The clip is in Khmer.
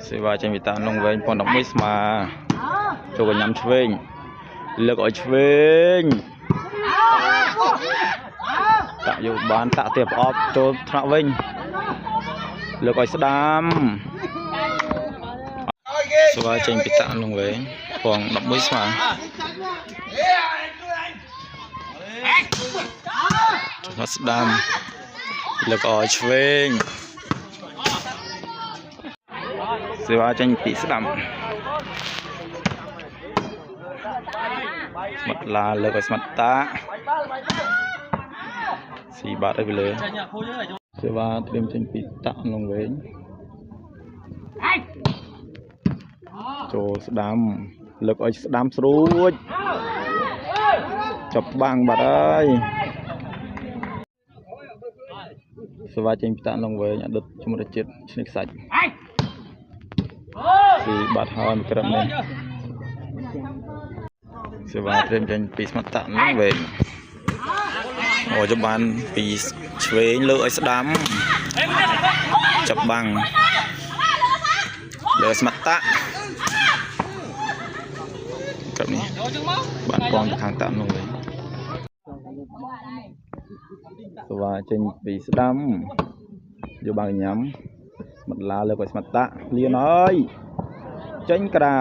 សេវាចេញពីតានងវែងប៉ុន11ស្មាចូលកញ្ញាំឆ្វេងលើកឲ្យឆ្វេងតាក់យកបានតាក់ទៀតប្រអប់ចូលថ្នាក់វិញលើកឲ្យស្ដាំសេវាចេញពីតានងវែងផង11ស្មាចូលស្ដាំលើកឲ្យឆ្វេងសេវាចេញពីស្ដាំស្មាត់ឡាលើកឲ្យស្មាត់តាស៊ីបាត់ទៅលើសេវាត្រៀមចេញពីតាក់នងវែងចូលស្ដាំលើកឲ្យស្ដាំស្រួចចាប់បាំងបាត់ហើយសេវាចេញពីតាក់នងវែងអតីតជំនឿជាតិឆ្នេះខ្សាច់ស៊ីបាត់ហើយក្រឹបនេះសេវាត្រៀមចេញពីស្មាត់តាក់នងវែងអូចបានពីឆ្វេងលើកឲ្យស្ដាំចាប់បាំងលើស្មាត់តាក់ក្រឹបនេះបានពងទៅខាងតាក់នងវែងសេវាចេញពីស្ដាំយកបាំងញ៉ាំស្មាត់ឡាលើកឲ្យស្មាត់តាក់លៀនហើយចេញក្រៅ